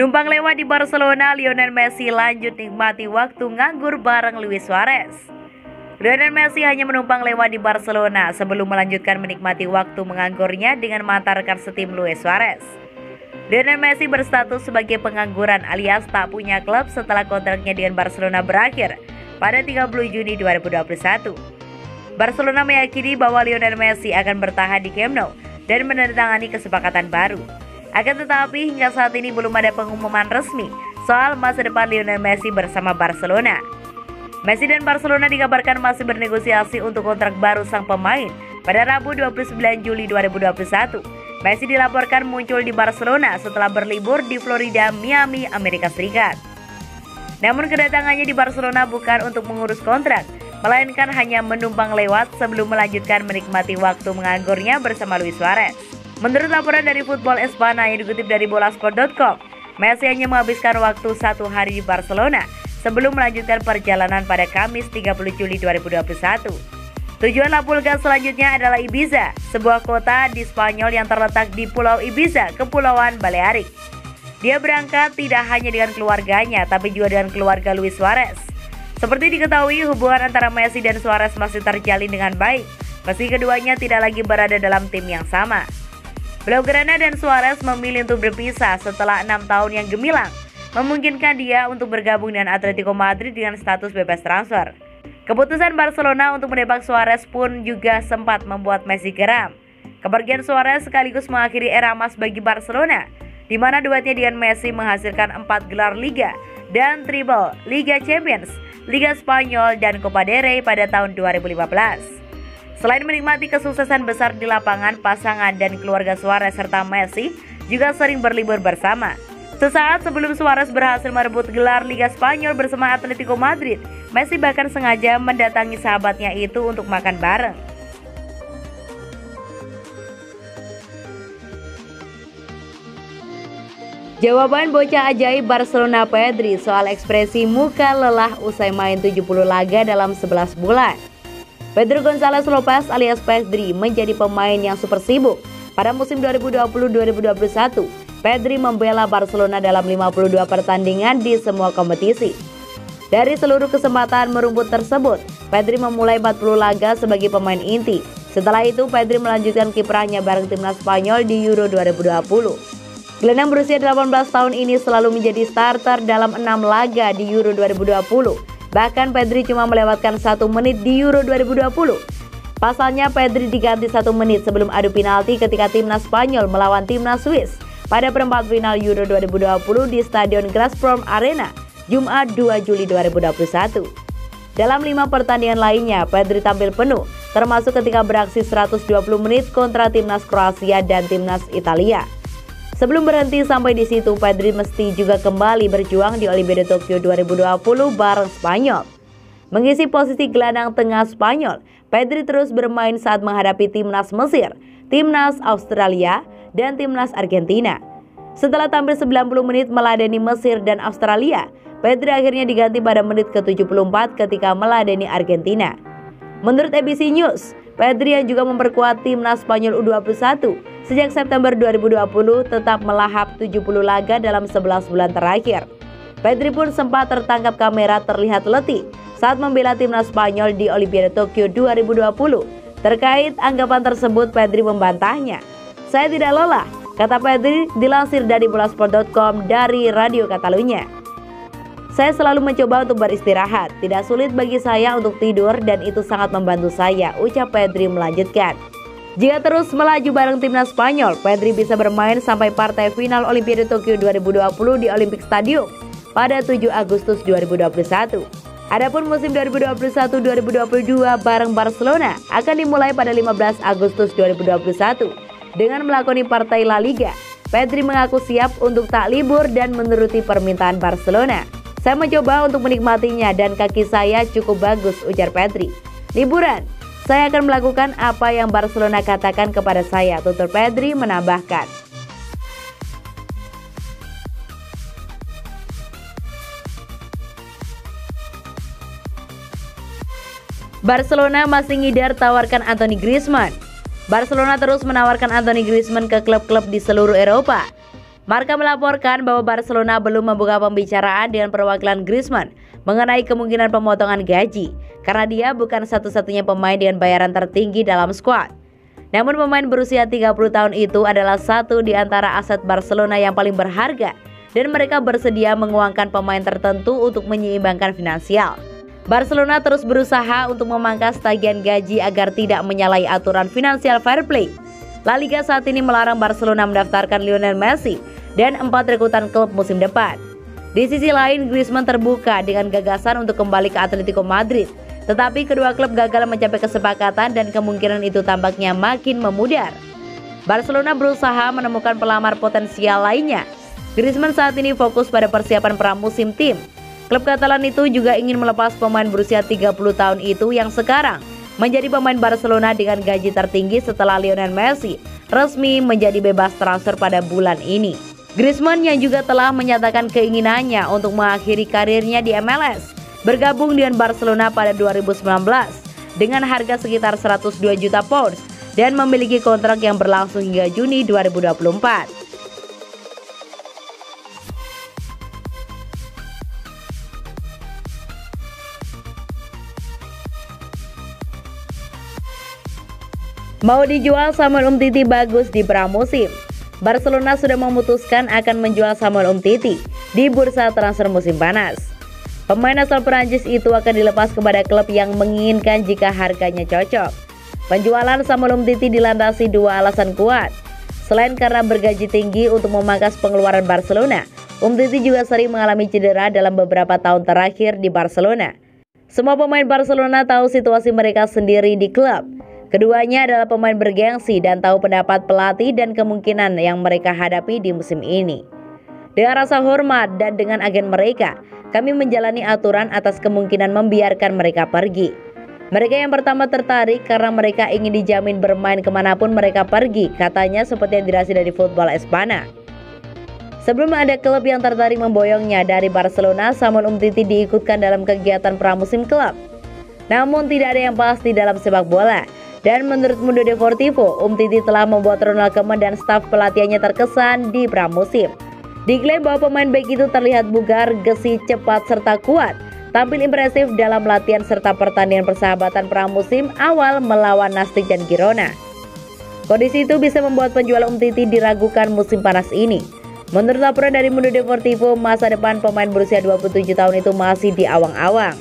Numpang lewat di Barcelona, Lionel Messi lanjut nikmati waktu nganggur bareng Luis Suarez. Lionel Messi hanya menumpang lewat di Barcelona sebelum melanjutkan menikmati waktu menganggurnya dengan mantan rekan setim Luis Suarez. Lionel Messi berstatus sebagai pengangguran alias tak punya klub setelah kontraknya dengan Barcelona berakhir pada 30 Juni 2021. Barcelona meyakini bahwa Lionel Messi akan bertahan di Camp Nou dan menandatangani kesepakatan baru. Akan tetapi hingga saat ini belum ada pengumuman resmi soal masa depan Lionel Messi bersama Barcelona. Messi dan Barcelona dikabarkan masih bernegosiasi untuk kontrak baru sang pemain pada Rabu 29 Juli 2021. Messi dilaporkan muncul di Barcelona setelah berlibur di Florida, Miami, Amerika Serikat. Namun kedatangannya di Barcelona bukan untuk mengurus kontrak, melainkan hanya menumpang lewat sebelum melanjutkan menikmati waktu menganggurnya bersama Luis Suarez. Menurut laporan dari Football Espana yang dikutip dari bolasport.com, Messi hanya menghabiskan waktu 1 hari di Barcelona sebelum melanjutkan perjalanan pada Kamis 30 Juli 2021. Tujuan La Pulga selanjutnya adalah Ibiza, sebuah kota di Spanyol yang terletak di Pulau Ibiza, Kepulauan Balearik. Dia berangkat tidak hanya dengan keluarganya, tapi juga dengan keluarga Luis Suarez. Seperti diketahui, hubungan antara Messi dan Suarez masih terjalin dengan baik, meski keduanya tidak lagi berada dalam tim yang sama. Blaugrana dan Suarez memilih untuk berpisah setelah 6 tahun yang gemilang, memungkinkan dia untuk bergabung dengan Atletico Madrid dengan status bebas transfer. Keputusan Barcelona untuk menembak Suarez pun juga sempat membuat Messi geram. Kepergian Suarez sekaligus mengakhiri era emas bagi Barcelona, di mana duetnya dengan Messi menghasilkan 4 gelar Liga dan treble Liga Champions, Liga Spanyol, dan Copa del Rey pada tahun 2015. Selain menikmati kesuksesan besar di lapangan, pasangan dan keluarga Suarez serta Messi juga sering berlibur bersama. Sesaat sebelum Suarez berhasil merebut gelar Liga Spanyol bersama Atletico Madrid, Messi bahkan sengaja mendatangi sahabatnya itu untuk makan bareng. Jawaban bocah ajaib Barcelona Pedri soal ekspresi muka lelah usai main 70 laga dalam 11 bulan. Pedro González Lopez alias Pedri menjadi pemain yang super sibuk. Pada musim 2020-2021, Pedri membela Barcelona dalam 52 pertandingan di semua kompetisi. Dari seluruh kesempatan merumput tersebut, Pedri memulai 40 laga sebagai pemain inti. Setelah itu, Pedri melanjutkan kiprahnya bareng timnas Spanyol di Euro 2020. Gelandang berusia 18 tahun ini selalu menjadi starter dalam 6 laga di Euro 2020. Bahkan Pedri cuma melewatkan 1 menit di Euro 2020. Pasalnya Pedri diganti 1 menit sebelum adu penalti ketika timnas Spanyol melawan timnas Swiss pada perempat final Euro 2020 di Stadion Gazprom Arena, Jumat 2 Juli 2021. Dalam 5 pertandingan lainnya, Pedri tampil penuh, termasuk ketika beraksi 120 menit kontra timnas Kroasia dan timnas Italia. Sebelum berhenti sampai di situ, Pedri mesti juga kembali berjuang di Olimpiade Tokyo 2020 bareng Spanyol. Mengisi posisi gelandang tengah Spanyol, Pedri terus bermain saat menghadapi timnas Mesir, timnas Australia, dan timnas Argentina. Setelah tampil 90 menit meladeni Mesir dan Australia, Pedri akhirnya diganti pada menit ke-74 ketika meladeni Argentina. Menurut ABC News, Pedri yang juga memperkuat timnas Spanyol U21 sejak September 2020 tetap melahap 70 laga dalam 11 bulan terakhir. Pedri pun sempat tertangkap kamera terlihat letih saat membela timnas Spanyol di Olimpiade Tokyo 2020. Terkait anggapan tersebut, Pedri membantahnya. "Saya tidak lelah," kata Pedri dilansir dari bolasport.com dari Radio Catalunya. "Saya selalu mencoba untuk beristirahat. Tidak sulit bagi saya untuk tidur dan itu sangat membantu saya," ucap Pedri melanjutkan. Jika terus melaju bareng timnas Spanyol, Pedri bisa bermain sampai partai final Olimpiade Tokyo 2020 di Olympic Stadium pada 7 Agustus 2021. Adapun musim 2021-2022 bareng Barcelona akan dimulai pada 15 Agustus 2021 dengan melakoni partai La Liga. Pedri mengaku siap untuk tak libur dan menuruti permintaan Barcelona. "Saya mencoba untuk menikmatinya dan kaki saya cukup bagus," ujar Pedri. "Liburan, saya akan melakukan apa yang Barcelona katakan kepada saya," tutur Pedri menambahkan. Barcelona masih ngidar tawarkan Anthony Griezmann. Barcelona terus menawarkan Anthony Griezmann ke klub-klub di seluruh Eropa. Marca melaporkan bahwa Barcelona belum membuka pembicaraan dengan perwakilan Griezmann mengenai kemungkinan pemotongan gaji karena dia bukan satu-satunya pemain dengan bayaran tertinggi dalam skuad. Namun pemain berusia 30 tahun itu adalah satu di antara aset Barcelona yang paling berharga dan mereka bersedia menguangkan pemain tertentu untuk menyeimbangkan finansial. Barcelona terus berusaha untuk memangkas tagihan gaji agar tidak menyalahi aturan financial fair play. La Liga saat ini melarang Barcelona mendaftarkan Lionel Messi dan 4 rekrutan klub musim depan. Di sisi lain, Griezmann terbuka dengan gagasan untuk kembali ke Atletico Madrid. Tetapi kedua klub gagal mencapai kesepakatan dan kemungkinan itu tampaknya makin memudar. Barcelona berusaha menemukan pelamar potensial lainnya. Griezmann saat ini fokus pada persiapan pramusim tim. Klub Katalan itu juga ingin melepas pemain berusia 30 tahun itu yang sekarang menjadi pemain Barcelona dengan gaji tertinggi setelah Lionel Messi resmi menjadi bebas transfer pada bulan ini. Griezmann yang juga telah menyatakan keinginannya untuk mengakhiri karirnya di MLS, bergabung dengan Barcelona pada 2019 dengan harga sekitar 102 juta pounds dan memiliki kontrak yang berlangsung hingga Juni 2024. Mau dijual Samuel Umtiti bagus di pramusim. Barcelona sudah memutuskan akan menjual Samuel Umtiti di bursa transfer musim panas. Pemain asal Perancis itu akan dilepas kepada klub yang menginginkan jika harganya cocok. Penjualan Samuel Umtiti dilandasi 2 alasan kuat. Selain karena bergaji tinggi untuk memangkas pengeluaran Barcelona, Umtiti juga sering mengalami cedera dalam beberapa tahun terakhir di Barcelona. Semua pemain Barcelona tahu situasi mereka sendiri di klub. Keduanya adalah pemain bergengsi dan tahu pendapat pelatih dan kemungkinan yang mereka hadapi di musim ini. Dengan rasa hormat dan dengan agen mereka, kami menjalani aturan atas kemungkinan membiarkan mereka pergi. Mereka yang pertama tertarik karena mereka ingin dijamin bermain kemanapun mereka pergi, katanya seperti yang dirasi dari Football Espana. Sebelum ada klub yang tertarik memboyongnya dari Barcelona, Samuel Umtiti diikutkan dalam kegiatan pramusim klub. Namun tidak ada yang pasti dalam sepak bola. Dan menurut Mundo Deportivo, Umtiti telah membuat Ronald Koeman dan staf pelatihannya terkesan di pramusim. Diklaim bahwa pemain bek itu terlihat bugar, gesit, cepat, serta kuat. Tampil impresif dalam latihan serta pertandingan persahabatan pramusim awal melawan Nastic dan Girona. Kondisi itu bisa membuat penjual Umtiti diragukan musim panas ini. Menurut laporan dari Mundo Deportivo, masa depan pemain berusia 27 tahun itu masih di awang-awang.